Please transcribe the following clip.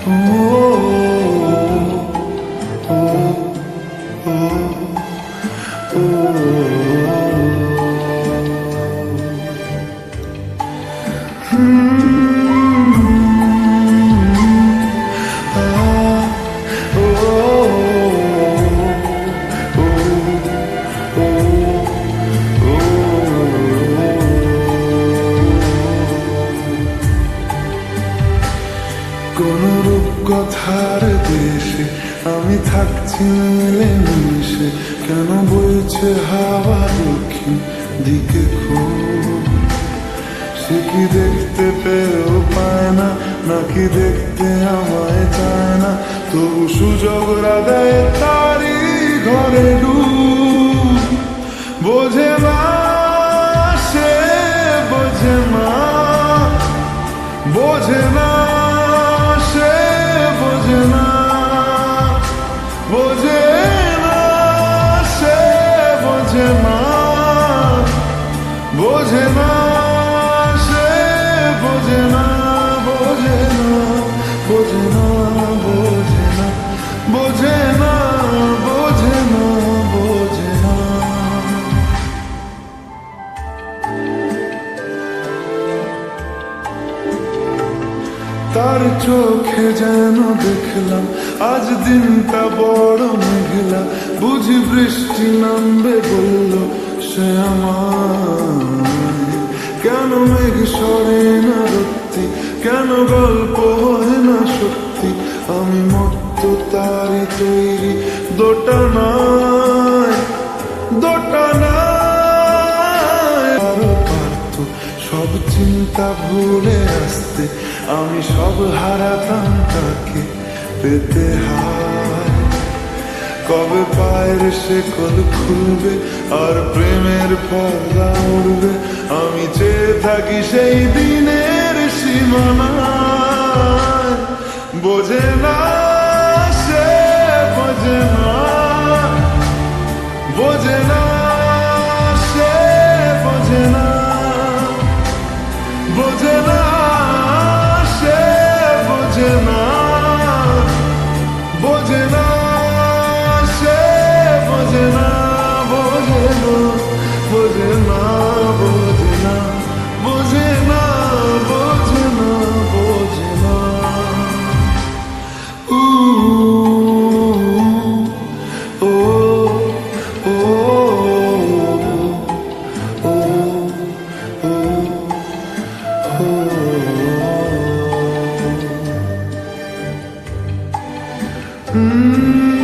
কোন রূপকথার দেশে আমি থাকছি মিলে মিশে, কেন বইছে হাওয়া দক্ষিণ দিকে খুব? সে কি দেখতে পেয়েও পায় না, নাকি দেখতে আমায় চায় না? তবু সুযোগ রাগায় তারি ঘরে ডুব। বোঝে না সে, বোঝে না, বোঝে না সে, বোঝে না, বোঝে না সে, বোঝে না, বোঝে না সে, বোঝে না, বোঝে না, বোঝে না, বোঝে না, বোঝে না, বোঝে না, বোঝে না। তার চোখে যেন দেখলাম আজ দিনটা বড় মেঘলা, বুঝি বৃষ্টি নামবে বলল সে আমায়। কেন মেঘ সরে না রত্তি, কেন গল্প হয় না সত্যি? আমি মত্ত তারি তৈরি দোটানায়, দোটানায়। আরো পারতো সব চিন্তা ভুলে আসতে, আমি সব হারাতাম তাকে পেতে হায়। কবে পায়ের শেকল খুলবে আর প্রেমের পর্দা উড়বে? আমি চেয়ে থাকি সেই দিনের সীমানায়। বোঝে না সে, বোঝে না, বোঝে না সে, বোঝে না, বোঝে না সে, বোঝে না, বোঝে না সে, বোঝে না, বোঝে না, বোঝে না, বোঝে না, বোঝে না, বোঝে না, বোঝে না। ও ও ও ও ও